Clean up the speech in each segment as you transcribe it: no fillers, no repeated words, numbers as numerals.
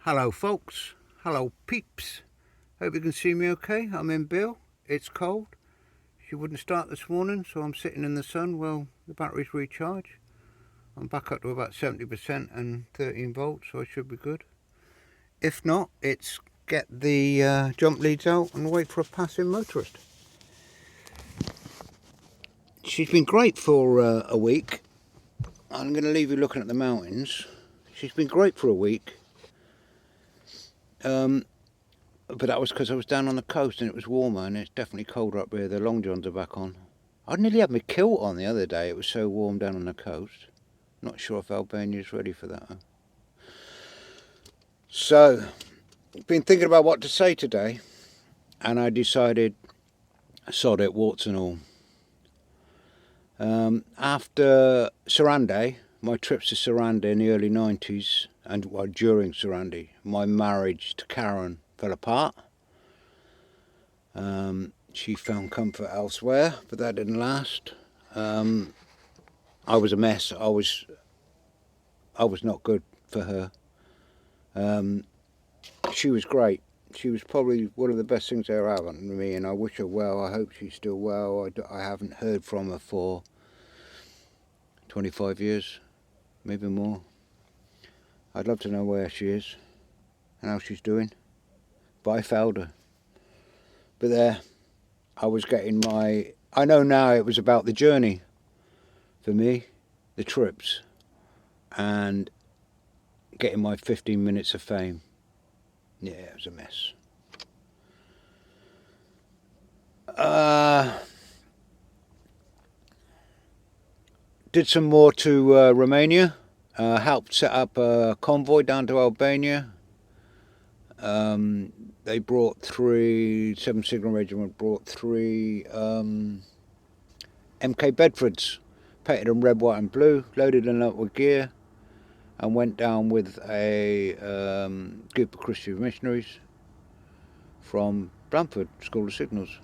Hello folks, hello peeps. Hope you can see me okay. I'm in Bill. It's cold. She wouldn't start this morning, so I'm sitting in the sun. Well, the battery's recharged. I'm back up to about 70% and 13 volts, so I should be good. If not, it's get the jump leads out and wait for a passing motorist. She's been great for a week. I'm going to leave you looking at the mountains. She's been great for a week. But that was because I was down on the coast and it was warmer, and it's definitely colder up here. The long johns are back on. I nearly had my kilt on the other day. It was so warm down on the coast. Not sure if Albania's ready for that. So, been thinking about what to say today, and I decided, sod it, warts and all. After Sarandhe, my trips to Sarandhe in the early 90s, and during Sarandhe, my marriage to Karen fell apart. She found comfort elsewhere, but that didn't last. I was a mess. I was not good for her. She was great. She was probably one of the best things that ever happened to me, and I wish her well. I hope she's still well. I haven't heard from her for 25 years, maybe more. I'd love to know where she is and how she's doing. But I failed her. But there, I was getting my... I know now it was about the journey for me, the trips, and getting my 15 minutes of fame. Yeah, it was a mess. Did some more to Romania. Helped set up a convoy down to Albania. They brought 7th Signal Regiment brought 3 MK Bedfords, painted them red, white and blue, loaded them up with gear, and went down with a group of Christian missionaries from Bramford School of Signals.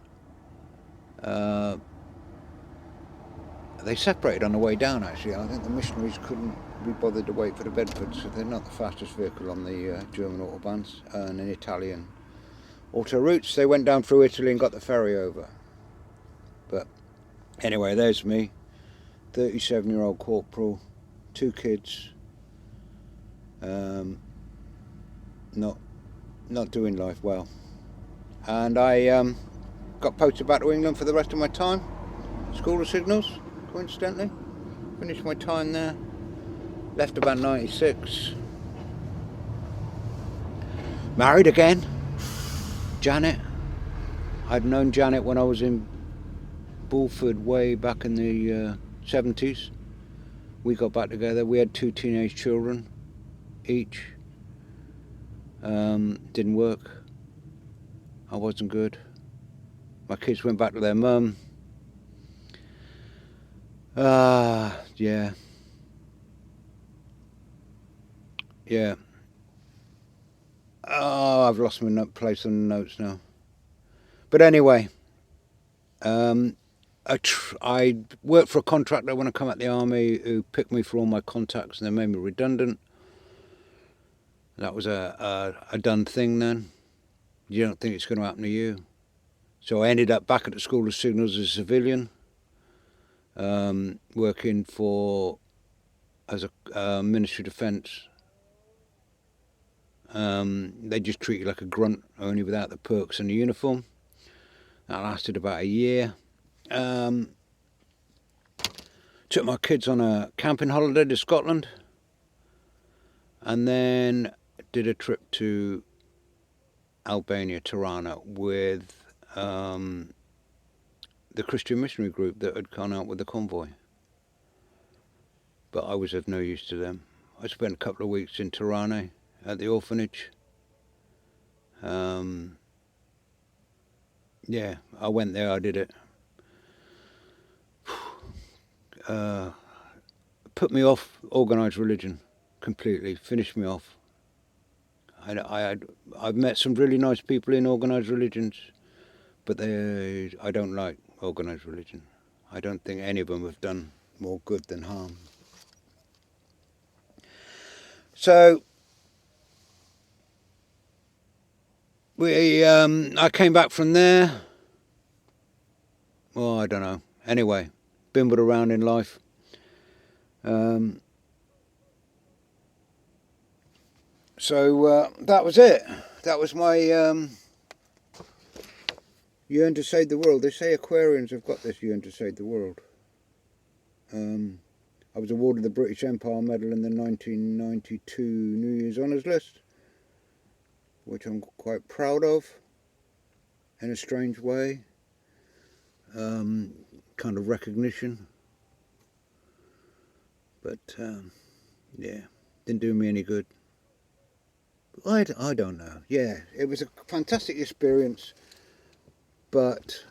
They separated on the way down, actually. I think the missionaries couldn't be bothered to wait for the Bedfords, so they're not the fastest vehicle on the German autobahns and in Italian autoroutes. They went down through Italy and got the ferry over. But anyway, there's me, 37-year-old corporal, 2 kids, not doing life well. And I got posted back to England for the rest of my time. School of Signals, coincidentally. Finished my time there. Left about 96. Married again. Janet. I'd known Janet when I was in Bulford way back in the 70s. We got back together. We had 2 teenage children each. Didn't work. I wasn't good. My kids went back to their mum. Yeah. Oh, I've lost my place on the notes now. But anyway, I worked for a contractor when I come out the army who picked me for all my contacts and they made me redundant. That was a done thing then. You don't think it's going to happen to you. So I ended up back at the School of Signals as a civilian, working as a Ministry of Defence. They just treat you like a grunt, only without the perks and the uniform. That lasted about a year. Took my kids on a camping holiday to Scotland, and then did a trip to Albania, Tirana, with the Christian missionary group that had gone out with the convoy. But I was of no use to them. I spent a couple of weeks in Tirana at the orphanage. Yeah, I went there, I did it. Put me off organised religion completely, finished me off. I've met some really nice people in organised religions, but I don't like organised religion. I don't think any of them have done more good than harm. So I came back from there. Well, I don't know. Anyway, bimbled around in life. So that was it. That was my yearn to save the world. They say Aquarians have got this yearn to save the world. I was awarded the British Empire Medal in the 1992 New Year's Honours List, which I'm quite proud of, in a strange way. Kind of recognition. But, yeah, didn't do me any good. I don't know. Yeah, it was a fantastic experience, but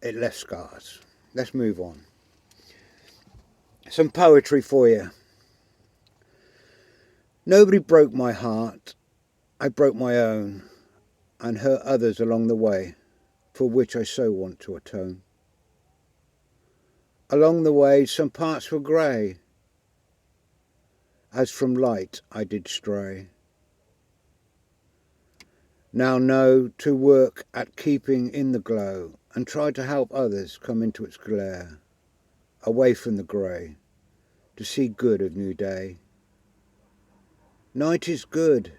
it left scars. Let's move on. Some poetry for you. Nobody broke my heart. I broke my own and hurt others along the way, for which I so want to atone. Along the way some parts were grey, as from light I did stray. Now know to work at keeping in the glow, and try to help others come into its glare, away from the grey, to see good of new day. Night is good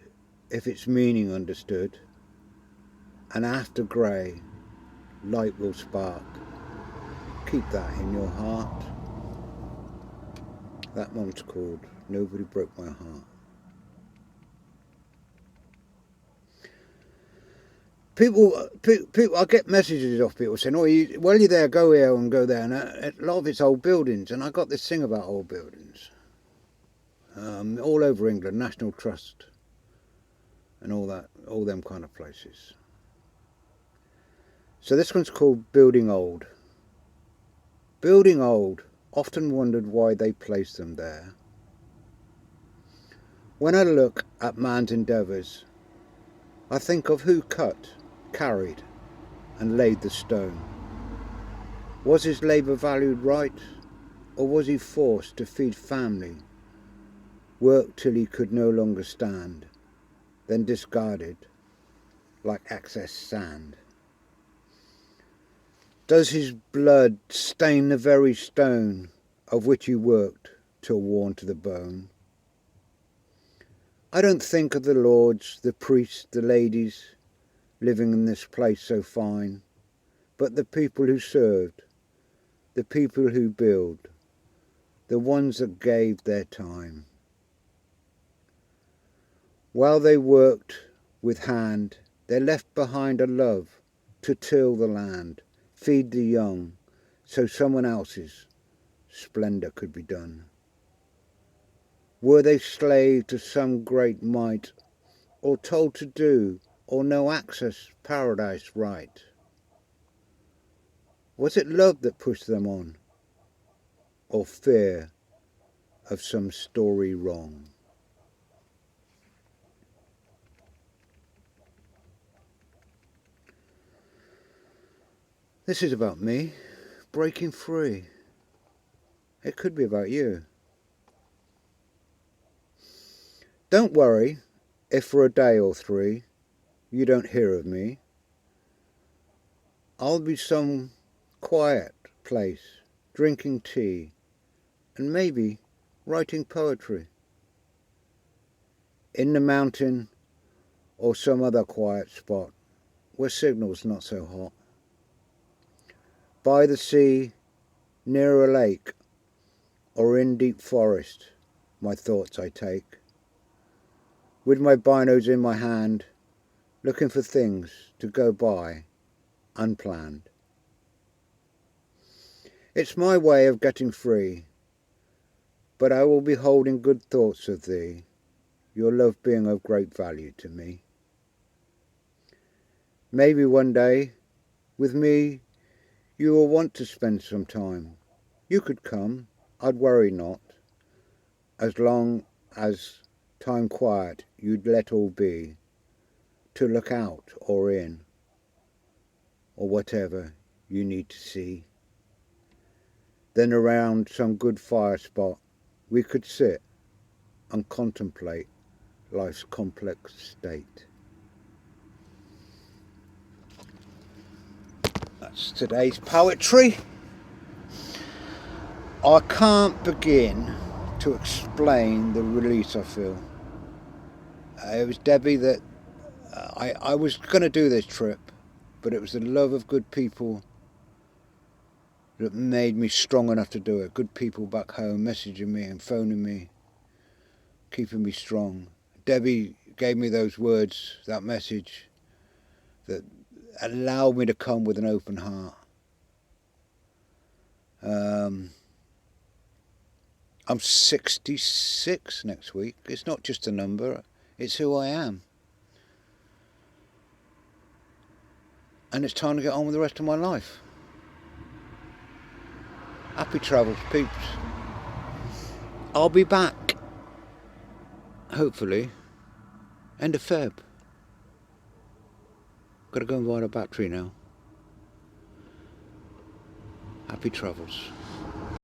if its meaning understood, and after grey light will spark. Keep that in your heart. That one's called Nobody Broke My Heart. People, I get messages off people saying, "Oh, while you're there, go here and go there." And a lot of it's old buildings, and I got this thing about old buildings. All over England, National Trust, and all that, all them kind of places. So this one's called Building Old. Building old, often wondered why they placed them there. When I look at man's endeavours, I think of who cut, carried, and laid the stone. Was his labour valued right, or was he forced to feed family, work till he could no longer stand, then discarded like excess sand? Does his blood stain the very stone of which he worked till worn to the bone? I don't think of the lords, the priests, the ladies living in this place so fine, but the people who served, the people who build, the ones that gave their time. While they worked with hand, they left behind a love to till the land, feed the young, so someone else's splendour could be done. Were they slave to some great might, or told to do, or no access paradise right? Was it love that pushed them on, or fear of some story wrong? This is about me, breaking free. It could be about you. Don't worry if for a day or three you don't hear of me. I'll be some quiet place, drinking tea, and maybe writing poetry. In the mountain or some other quiet spot where signal's not so hot. By the sea, near a lake, or in deep forest, my thoughts I take, with my binos in my hand, looking for things to go by, unplanned. It's my way of getting free, but I will be holding good thoughts of thee, your love being of great value to me. Maybe one day, with me, you will want to spend some time. You could come, I'd worry not, as long as time quiet you'd let all be, to look out or in, or whatever you need to see. Then around some good fire spot we could sit and contemplate life's complex state. That's today's poetry. I can't begin to explain the release I feel. It was Debbie that I was going to do this trip, but it was the love of good people that made me strong enough to do it. Good people back home messaging me and phoning me, keeping me strong. Debbie gave me those words, that message that allowed me to come with an open heart. I'm 66 next week. It's not just a number, it's who I am. And it's time to get on with the rest of my life. Happy travels, peeps. I'll be back, hopefully, end of Feb. Got to go and buy a battery now. Happy travels.